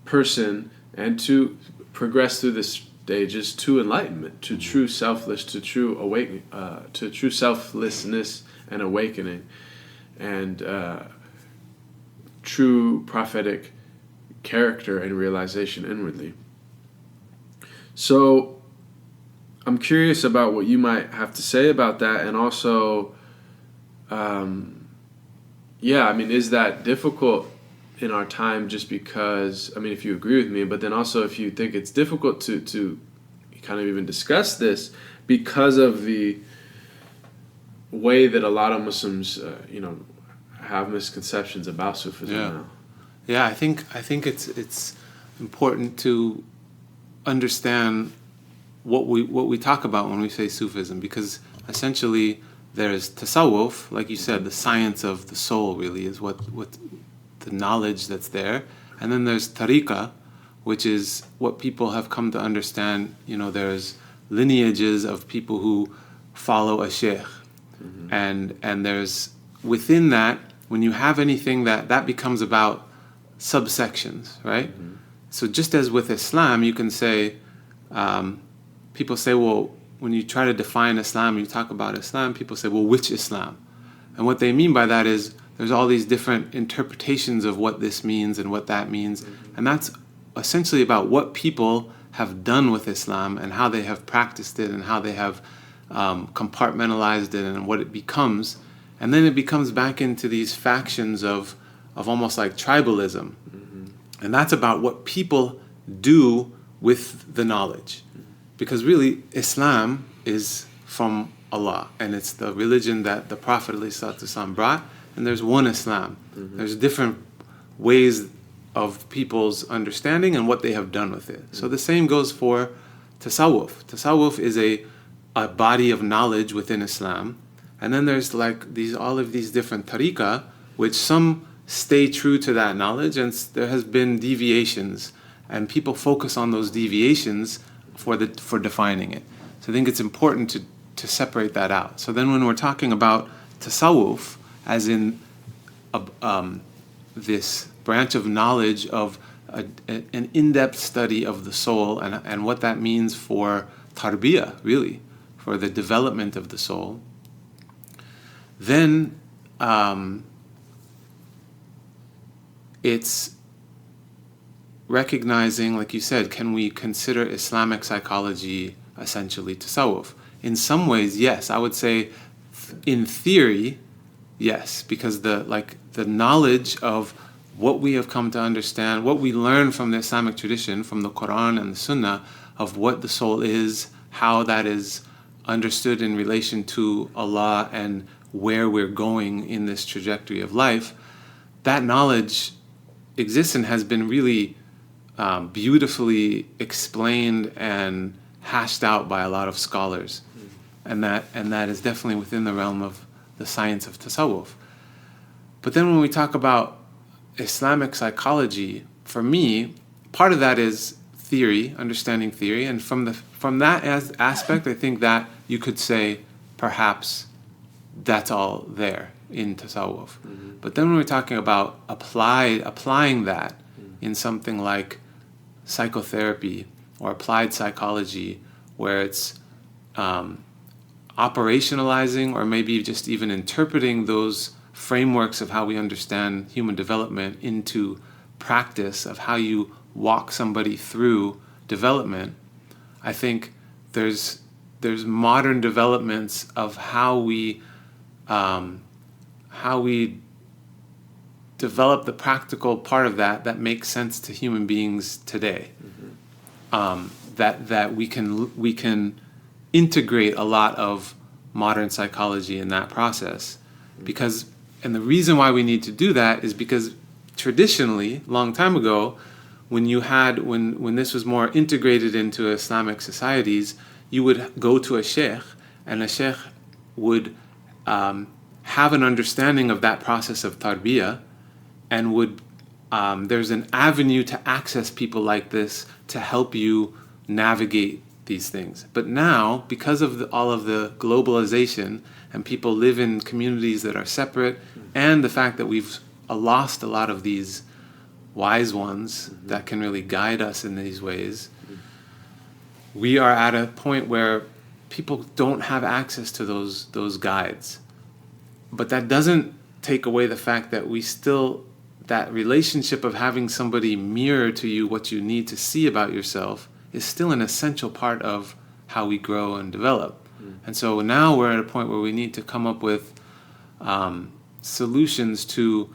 person, and to progress through the stages to enlightenment, to true true awakening, to true selflessness and awakening, and true prophetic character and realization inwardly. So I'm curious about what you might have to say about that, and also, is that difficult in our time just because, if you agree with me, but then also if you think it's difficult to kind of even discuss this because of the way that a lot of Muslims, have misconceptions about Sufism now. Yeah, I think it's important to understand what we talk about when we say Sufism, because essentially there's tasawwuf, like you said, the science of the soul really is what the knowledge that's there, and then there's tariqah, which is what people have come to understand. There's lineages of people who follow a sheikh, and there's within that, when you have anything that becomes about subsections, right? So just as with Islam, you can say, people say, well, when you try to define Islam, you talk about Islam, people say, well, which Islam? And what they mean by that is there's all these different interpretations of what this means and what that means. And that's essentially about what people have done with Islam and how they have practiced it and how they have compartmentalized it and what it becomes. And then it becomes back into these factions of almost like tribalism. And that's about what people do with the knowledge. Because really, Islam is from Allah, and it's the religion that the Prophet ﷺ brought, and there's one Islam. There's different ways of people's understanding and what they have done with it. So the same goes for tasawwuf. Tasawwuf is a body of knowledge within Islam, and then there's like all of these different tariqah, which some stay true to that knowledge, and there has been deviations, and people focus on those deviations for defining it. So I think it's important to separate that out. So then when we're talking about tasawwuf, as in this branch of knowledge of an in-depth study of the soul and what that means for tarbiyah, really, for the development of the soul, then it's recognizing, like you said, can we consider Islamic psychology essentially tasawwuf? In some ways, yes. I would say in theory, yes, because the knowledge of what we have come to understand, what we learn from the Islamic tradition, from the Quran and the Sunnah, of what the soul is, how that is understood in relation to Allah, and where we're going in this trajectory of life. That knowledge exists and has been really beautifully explained and hashed out by a lot of scholars, and that is definitely within the realm of the science of tasawwuf. But then when we talk about Islamic psychology, for me, part of that is theory, understanding theory, and from that aspect, I think that you could say perhaps that's all there in tasawwuf. But then when we're talking about applying that in something like psychotherapy or applied psychology, where it's operationalizing or maybe just even interpreting those frameworks of how we understand human development into practice of how you walk somebody through development, I think there's modern developments of how we develop the practical part of that makes sense to human beings today. That we can integrate a lot of modern psychology in that process, and the reason why we need to do that is because traditionally, long time ago, when this was more integrated into Islamic societies, you would go to a sheikh, and a sheikh would have an understanding of that process of tarbiyah, and there's an avenue to access people like this to help you navigate these things. But now, because of all of the globalization, and people live in communities that are separate, and the fact that we've lost a lot of these wise ones that can really guide us in these ways, we are at a point where people don't have access to those guides. But that doesn't take away the fact that that relationship of having somebody mirror to you what you need to see about yourself is still an essential part of how we grow and develop. And so now we're at a point where we need to come up with solutions to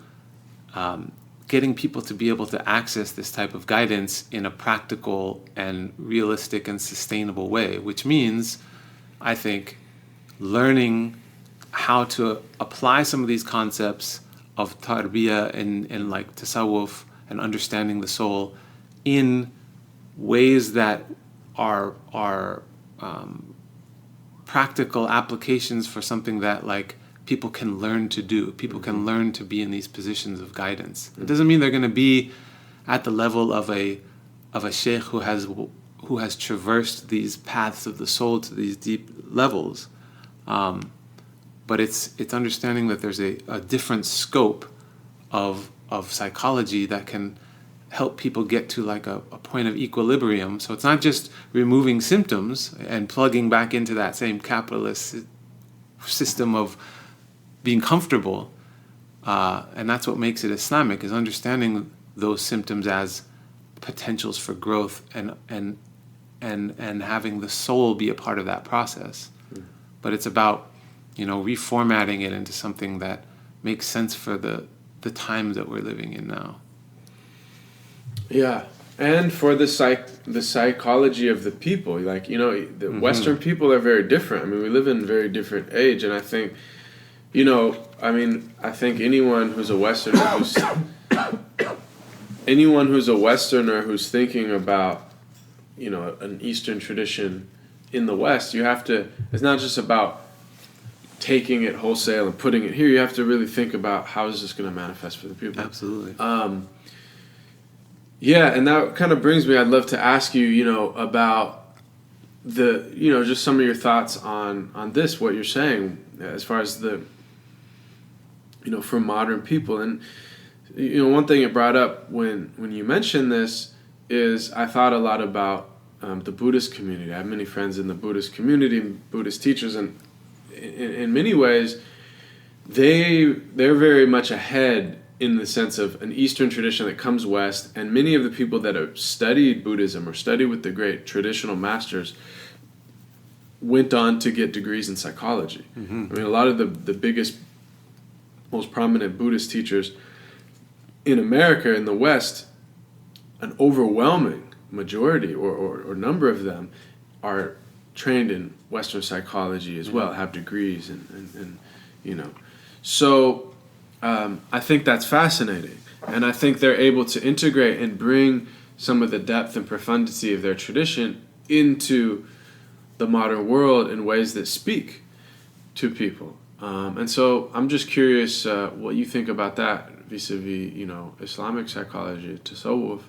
getting people to be able to access this type of guidance in a practical and realistic and sustainable way, which means, I think, learning how to apply some of these concepts of tarbiyah and like tasawwuf and understanding the soul in ways that are practical applications for something that like people can learn to do. People can learn to be in these positions of guidance. It doesn't mean they're going to be at the level of a sheikh who has traversed these paths of the soul to these deep levels. But it's understanding that there's a different scope of psychology that can help people get to like a point of equilibrium. So it's not just removing symptoms and plugging back into that same capitalist system of being comfortable. And that's what makes it Islamic, is understanding those symptoms as potentials for growth and having the soul be a part of that process. But it's about, reformatting it into something that makes sense for the times that we're living in now. Yeah, and for the psychology of the people, like, the Western people are very different. I mean, we live in a very different age, and I think, I think anyone who's a Westerner who's thinking about, an Eastern tradition in the West, it's not just about taking it wholesale and putting it here. You have to really think about how is this going to manifest for the people. Absolutely. Yeah, and that kind of brings me, I'd love to ask you, about just some of your thoughts on this, what you're saying, as far as the, for modern people. And, one thing it brought up when you mentioned this is I thought a lot about the Buddhist community. I have many friends in the Buddhist community, Buddhist teachers, and in many ways, they're very much ahead in the sense of an Eastern tradition that comes West, and many of the people that have studied Buddhism or studied with the great traditional masters went on to get degrees in psychology. I mean, a lot of the biggest most prominent Buddhist teachers in America, in the West, an overwhelming majority or number of them are trained in Western psychology as well, have degrees and you know. So I think that's fascinating. And I think they're able to integrate and bring some of the depth and profundity of their tradition into the modern world in ways that speak to people. And so I'm just curious what you think about that vis-a-vis, you know, Islamic psychology, tasawwuf,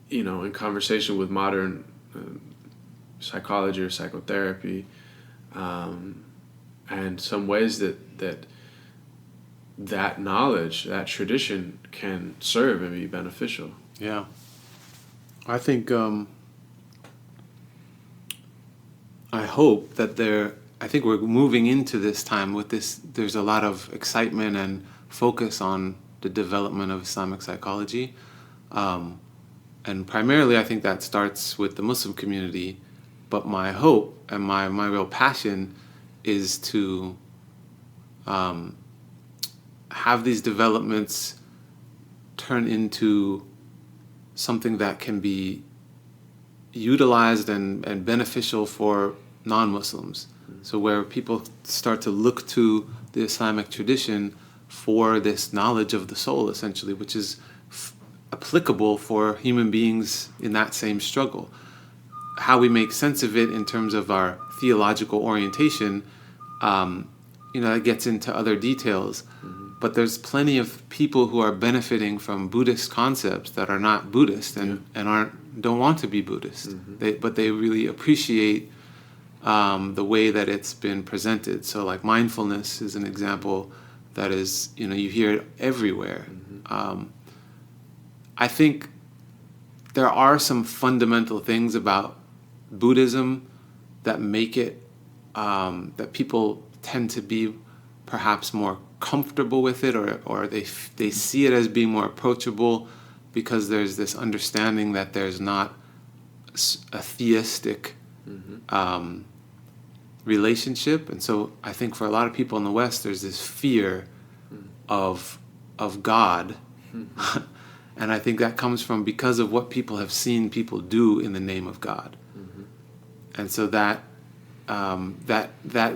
you know, in conversation with modern psychology or psychotherapy, and some ways that knowledge, that tradition can serve and be beneficial. Yeah. I think, I hope that I think we're moving into this time with this, there's a lot of excitement and focus on the development of Islamic psychology. And primarily I think that starts with the Muslim community, but my hope and my real passion is to have these developments turn into something that can be utilized and beneficial for non-Muslims. So where people start to look to the Islamic tradition for this knowledge of the soul, essentially, which is applicable for human beings in that same struggle. How we make sense of it in terms of our theological orientation, it gets into other details. But there's plenty of people who are benefiting from Buddhist concepts that are not Buddhist and don't want to be Buddhist. But they really appreciate the way that it's been presented. So like mindfulness is an example that is, you hear it everywhere. I think there are some fundamental things about Buddhism that make it, that people tend to be perhaps more comfortable with it, or they see it as being more approachable because there's this understanding that there's not a theistic relationship. And so I think for a lot of people in the West, there's this fear of God. And I think that comes from because of what people have seen people do in the name of God. And so that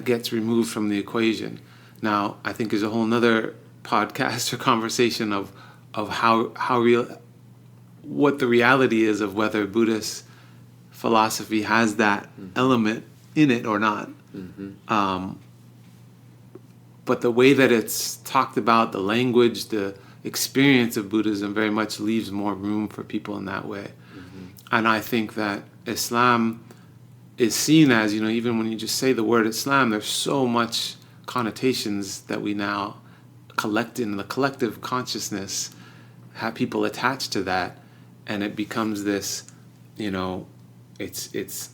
gets removed from the equation. Now, I think there's a whole nother podcast or conversation of how real, what the reality is of whether Buddhist philosophy has that element in it or not. But the way that it's talked about, the language, the experience of Buddhism very much leaves more room for people in that way. And I think that Islam is seen as, even when you just say the word Islam, there's so much connotations that we now collect in the collective consciousness, have people attached to that, and it becomes this, it's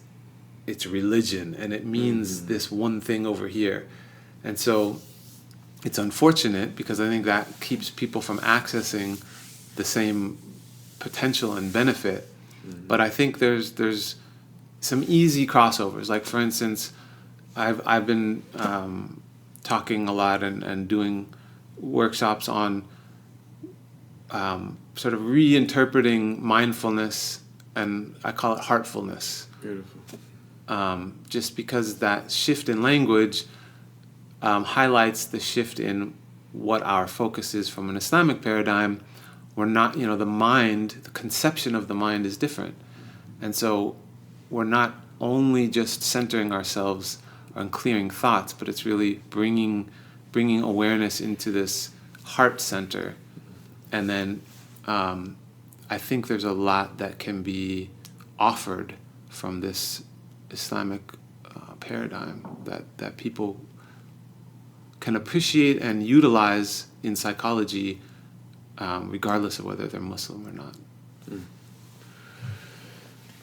religion, and it means this one thing over here. And so it's unfortunate because I think that keeps people from accessing the same potential and benefit. But I think there's some easy crossovers. Like, for instance, I've been talking a lot and doing workshops on sort of reinterpreting mindfulness, and I call it heartfulness. Beautiful. Just because that shift in language highlights the shift in what our focus is from an Islamic paradigm. We're not, the mind, the conception of the mind is different. And so we're not only just centering ourselves on clearing thoughts, but it's really bringing awareness into this heart center. And then I think there's a lot that can be offered from this Islamic paradigm that people can appreciate and utilize in psychology, regardless of whether they're Muslim or not.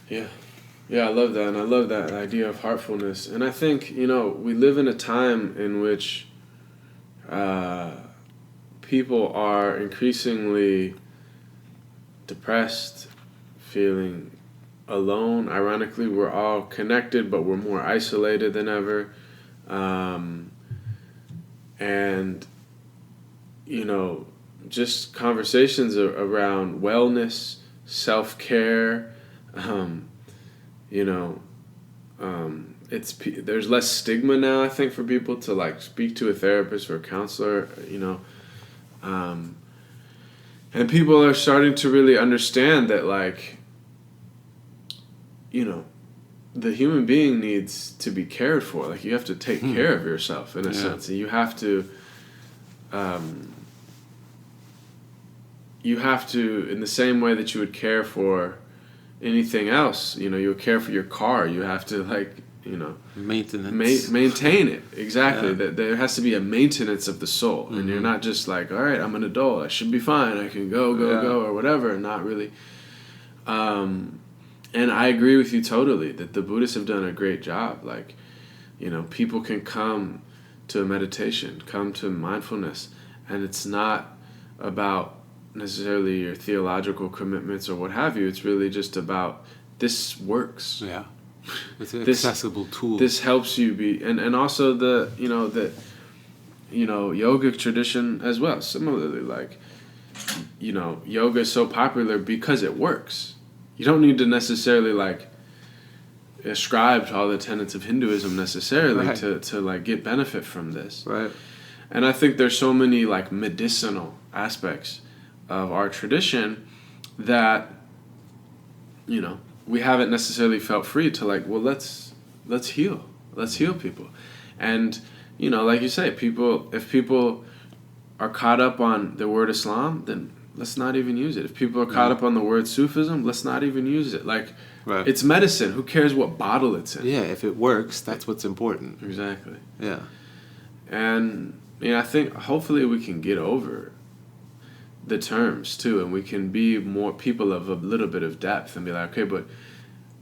Yeah, I love that, and I love that idea of heartfulness. And I think, we live in a time in which people are increasingly depressed, feeling alone. Ironically, we're all connected, but we're more isolated than ever. and just conversations around wellness, self-care. There's less stigma now, I think, for people to like speak to a therapist or a counselor. And people are starting to really understand that, like, the human being needs to be cared for. Like, you have to take care of yourself in a sense, and you have to, in the same way that you would care for anything else, you would care for your car. You have to, like, maintenance, maintain it. Exactly. That there has to be a maintenance of the soul, and you're not just like, all right, I'm an adult, I should be fine, I can go or whatever, and not really. And I agree with you totally that the Buddhists have done a great job. Like, people can come to a meditation, come to mindfulness, and it's not about necessarily your theological commitments or what have you. It's really just about, this works. Yeah. It's an accessible tool. This helps you be, and also the yogic tradition as well. Similarly, like, yoga is so popular because it works. You don't need to necessarily like ascribe to all the tenets of Hinduism necessarily to like get benefit from this. Right. And I think there's so many like medicinal aspects of our tradition that we haven't necessarily felt free to like, well, let's heal people. And like you say, if people are caught up on the word Islam, then let's not even use it. If people are caught up on the word Sufism, let's not even use it. Like, it's medicine. Who cares what bottle it's in? Yeah, if it works, that's what's important. Exactly. Yeah. And I think hopefully we can get over the terms too, and we can be more people of a little bit of depth and be like, okay, but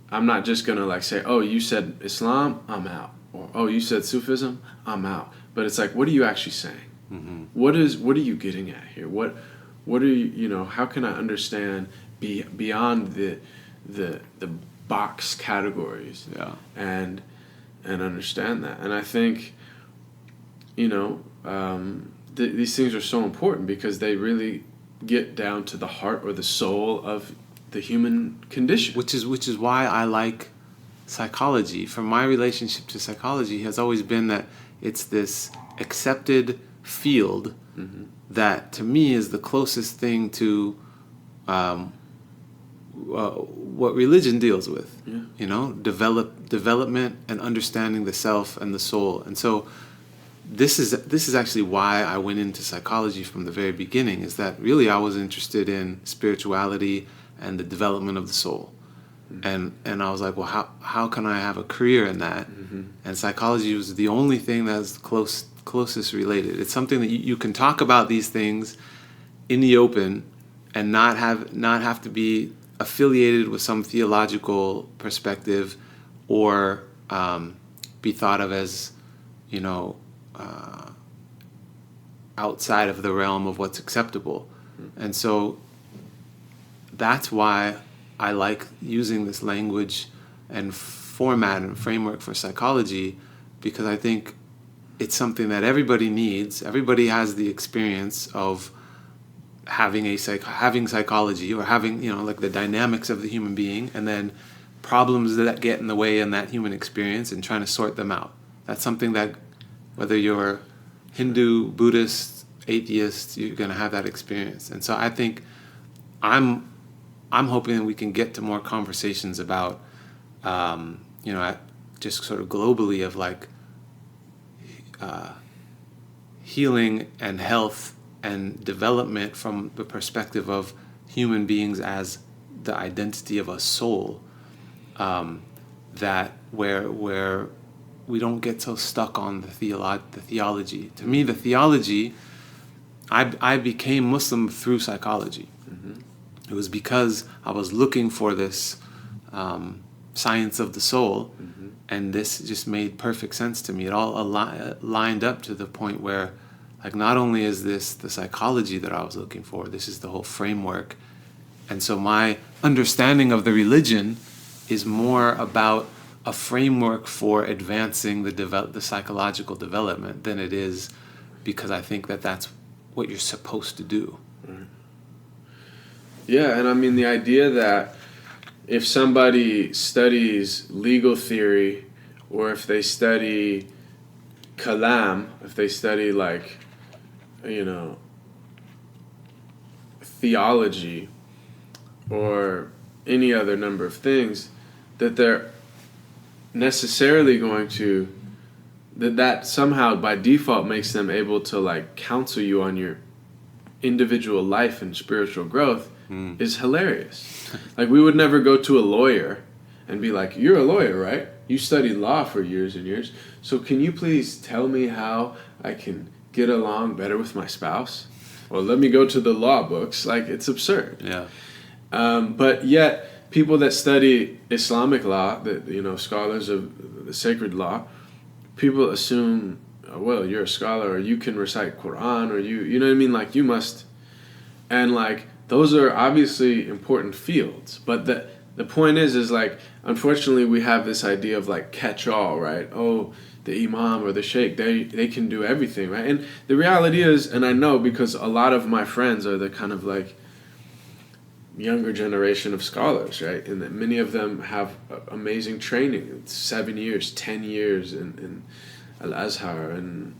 I'm not just gonna like say, oh, you said Islam, I'm out, or oh, you said Sufism, I'm out. But it's like, what are you actually saying? Mm-hmm. What are you getting at here? What are you, how can I understand beyond the box categories? Yeah. And understand that. And I think these things are so important because they really get down to the heart or the soul of the human condition. Which is why I like psychology. For my relationship to psychology has always been that it's this accepted field that to me is the closest thing to what religion deals with. Yeah. Development and understanding the self and the soul. And so this is actually why I went into psychology from the very beginning, is that really I was interested in spirituality and the development of the soul. Mm-hmm. And I was like, well, how can I have a career in that? Mm-hmm. And psychology was the only thing that's closest related. It's something that you can talk about these things in the open and not have to be affiliated with some theological perspective or be thought of as, outside of the realm of what's acceptable. Mm-hmm. And so that's why I like using this language and format and framework for psychology, because I think it's something that everybody needs. Everybody has the experience of having psychology or having, like the dynamics of the human being, and then problems that get in the way in that human experience and trying to sort them out. That's something that whether you're Hindu, Buddhist, atheist, you're going to have that experience. And so I think I'm hoping that we can get to more conversations about, just sort of globally of like healing and health and development from the perspective of human beings as the identity of a soul, that where we don't get so stuck on the theology. To me, the theology, I became Muslim through psychology. Mm-hmm. It was because I was looking for this science of the soul, mm-hmm. and this just made perfect sense to me. It all lined up to the point where, like, not only is this the psychology that I was looking for, this is the whole framework. And so my understanding of the religion is more about a framework for advancing the psychological development than it is because I think that that's what you're supposed to do. Yeah, and I mean the idea that if somebody studies legal theory, or if they study kalam, if they study like, you know, theology, or any other number of things, that they're necessarily going to, that somehow by default makes them able to like counsel you on your individual life and spiritual growth, is hilarious. Like, we would never go to a lawyer and be like, you're a lawyer, right? You studied law for years and years, so can you please tell me how I can get along better with my spouse? Well, let me go to the law books. Like, it's absurd. Yeah. But yet, people that study Islamic law, that, you know, scholars of the sacred law, people assume, oh, well, you're a scholar, or you can recite Quran, or you know what I mean? Like, you must, and like, those are obviously important fields. But the point is like, unfortunately, we have this idea of like catch-all, right? Oh, the imam or the sheikh, they can do everything, right? And the reality is, and I know because a lot of my friends are the kind of like younger generation of scholars, right? And that many of them have amazing training, 7 years, 10 years in Al-Azhar, and,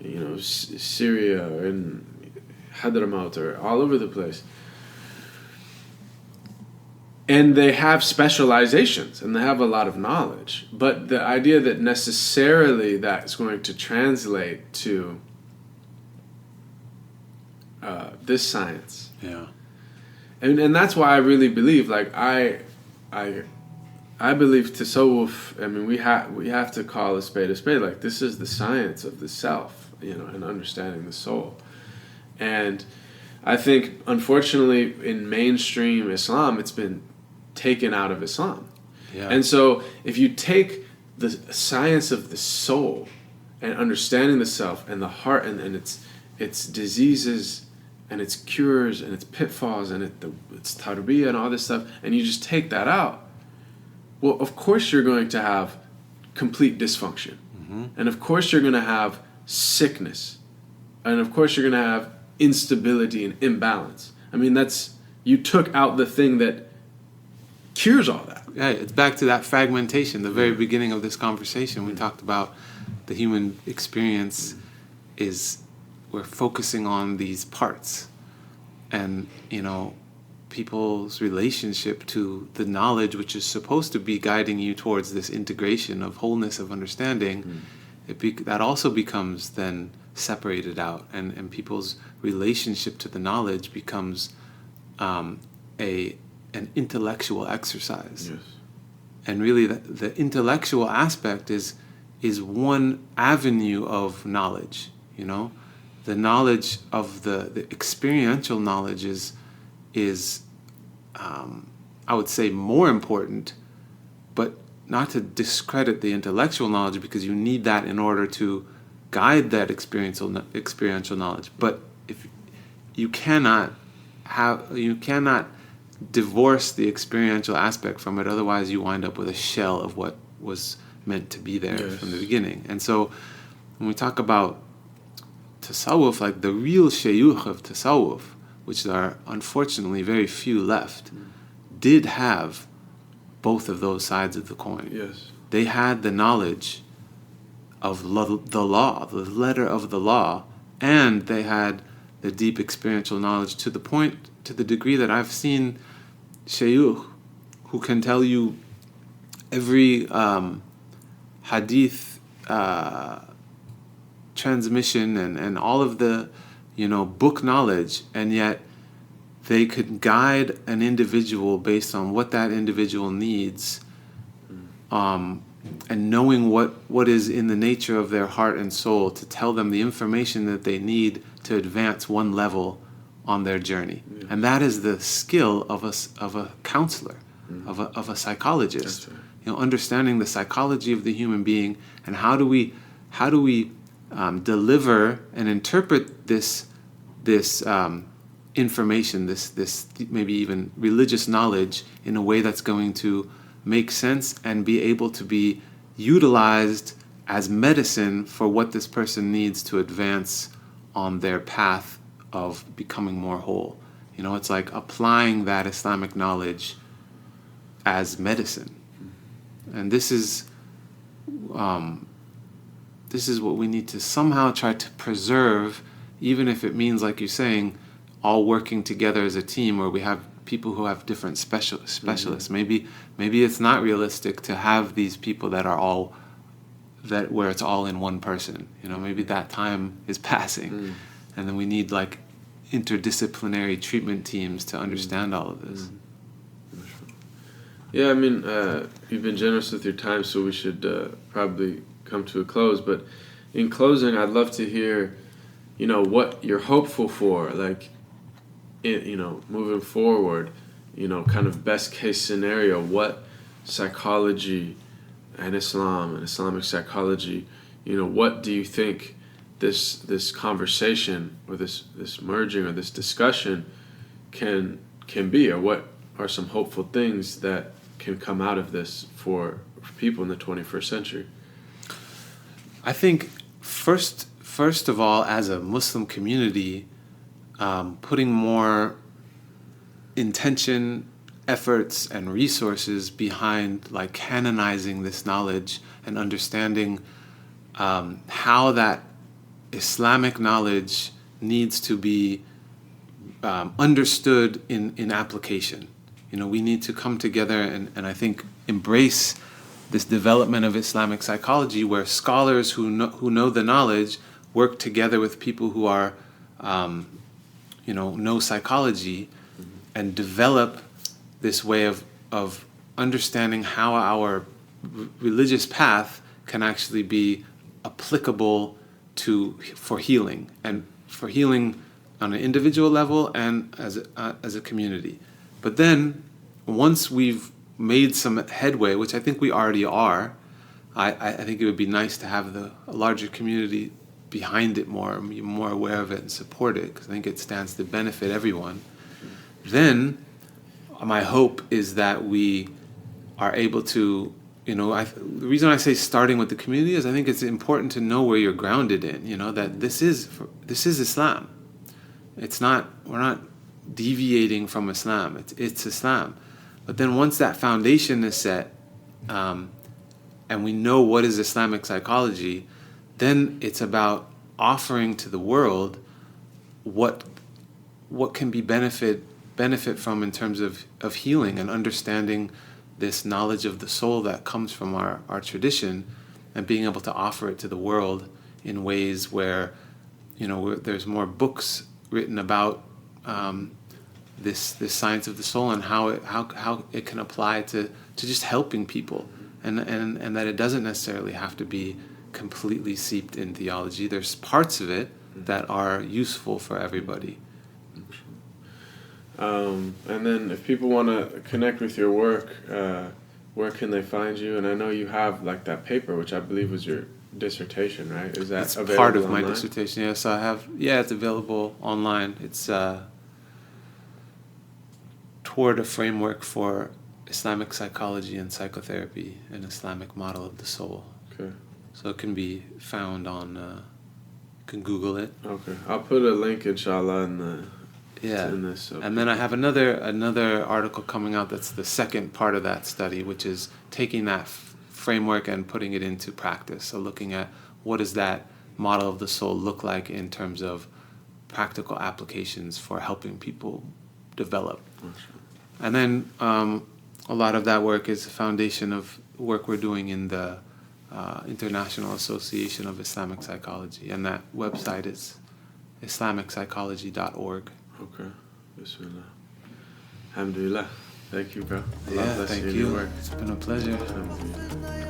you know, Syria, and Hadramaut, or all over the place. And they have specializations, and they have a lot of knowledge. But the idea that necessarily that's going to translate to this science. Yeah. And that's why I really believe, like, I believe tasawwuf, I mean, we have to call a spade. Like, this is the science of the self, you know, and understanding the soul. And I think, unfortunately, in mainstream Islam, it's been taken out of Islam. Yeah. And so if you take the science of the soul and understanding the self and the heart and its diseases and its cures and its pitfalls and its tarbiyah and all this stuff, and you just take that out, well, of course you're going to have complete dysfunction. Mm-hmm. And of course you're going to have sickness. And of course you're going to have instability and imbalance. I mean, you took out the thing that cures all that. Yeah, it's back to that fragmentation. The very beginning of this conversation, we talked about the human experience is, we're focusing on these parts. And, you know, people's relationship to the knowledge, which is supposed to be guiding you towards this integration of wholeness of understanding, that also becomes then separated out. And people's relationship to the knowledge becomes an intellectual exercise. Yes. And really the intellectual aspect is one avenue of knowledge, you know. The knowledge of the experiential knowledge is I would say more important, but not to discredit the intellectual knowledge, because you need that in order to guide that experiential knowledge. But if you cannot divorce the experiential aspect from it, otherwise you wind up with a shell of what was meant to be there. Yes. From the beginning. And so when we talk about tasawwuf, like the real shayukh of tasawwuf, which there are unfortunately very few left, did have both of those sides of the coin. Yes. They had the knowledge of the law, the letter of the law, and they had the deep experiential knowledge, to the degree that I've seen shayukh who can tell you every hadith transmission and all of the, you know, book knowledge, and yet they could guide an individual based on what that individual needs, and knowing what is in the nature of their heart and soul, to tell them the information that they need to advance one level on their journey. Yeah. And that is the skill of a counselor, of a psychologist. Right. You know, understanding the psychology of the human being, and how do we deliver and interpret this information, this maybe even religious knowledge, in a way that's going to make sense and be able to be utilized as medicine for what this person needs to advance on their path of becoming more whole. You know, it's like applying that Islamic knowledge as medicine. And this is what we need to somehow try to preserve, even if it means, like you're saying, all working together as a team, where we have people who have different specialists. Maybe it's not realistic to have these people that are all that where it's all in one person. You know, maybe that time is passing, and then we need like interdisciplinary treatment teams to understand all of this. Yeah, I mean, you've been generous with your time, so we should probably come to a close. But in closing, I'd love to hear, you know, what you're hopeful for, like, you know, moving forward, you know, kind of best case scenario, what psychology and Islam and Islamic psychology, you know, what do you think this conversation or this merging or this discussion can be, or what are some hopeful things that can come out of this for people in the 21st century? I think first of all, as a Muslim community, putting more intention, efforts, and resources behind like canonizing this knowledge and understanding how that Islamic knowledge needs to be understood in application. You know, we need to come together and I think embrace this development of Islamic psychology, where scholars who know the knowledge work together with people who are, know psychology, and develop this way of understanding how our religious path can actually be applicable for healing, and for healing on an individual level and as a community. But then, once we've made some headway, which I think we already are, I think it would be nice to have a larger community behind it more, and be more aware of it and support it, because I think it stands to benefit everyone. Then, my hope is that we are able to, the reason I say starting with the community is I think it's important to know where you're grounded in, that this is Islam. We're not deviating from Islam. It's Islam. But then once that foundation is set, and we know what is Islamic psychology, then it's about offering to the world what can be benefit from in terms of healing and understanding this knowledge of the soul that comes from our tradition, and being able to offer it to the world in ways where, there's more books written about this science of the soul and how it can apply to just helping people, and that it doesn't necessarily have to be completely seeped in theology. There's parts of it that are useful for everybody. And then if people want to connect with your work, where can they find you? And I know you have like that paper, which I believe was your dissertation, right? Is that available part of online? My dissertation? Yeah, so it's available online. It's toward a framework for Islamic psychology and psychotherapy, an Islamic model of the soul. Okay. So it can be found on, you can Google it. Okay. I'll put a link, inshallah, in this. So and then I have another article coming out that's the second part of that study, which is taking that framework and putting it into practice. So looking at what does that model of the soul look like in terms of practical applications for helping people develop. And then a lot of that work is the foundation of work we're doing in the International Association of Islamic Psychology, and that website is islamic-psychology.org. Okay. Bismillah. Alhamdulillah. Thank you, bro. Yeah, thank you. It's been a pleasure. Alhamdulillah.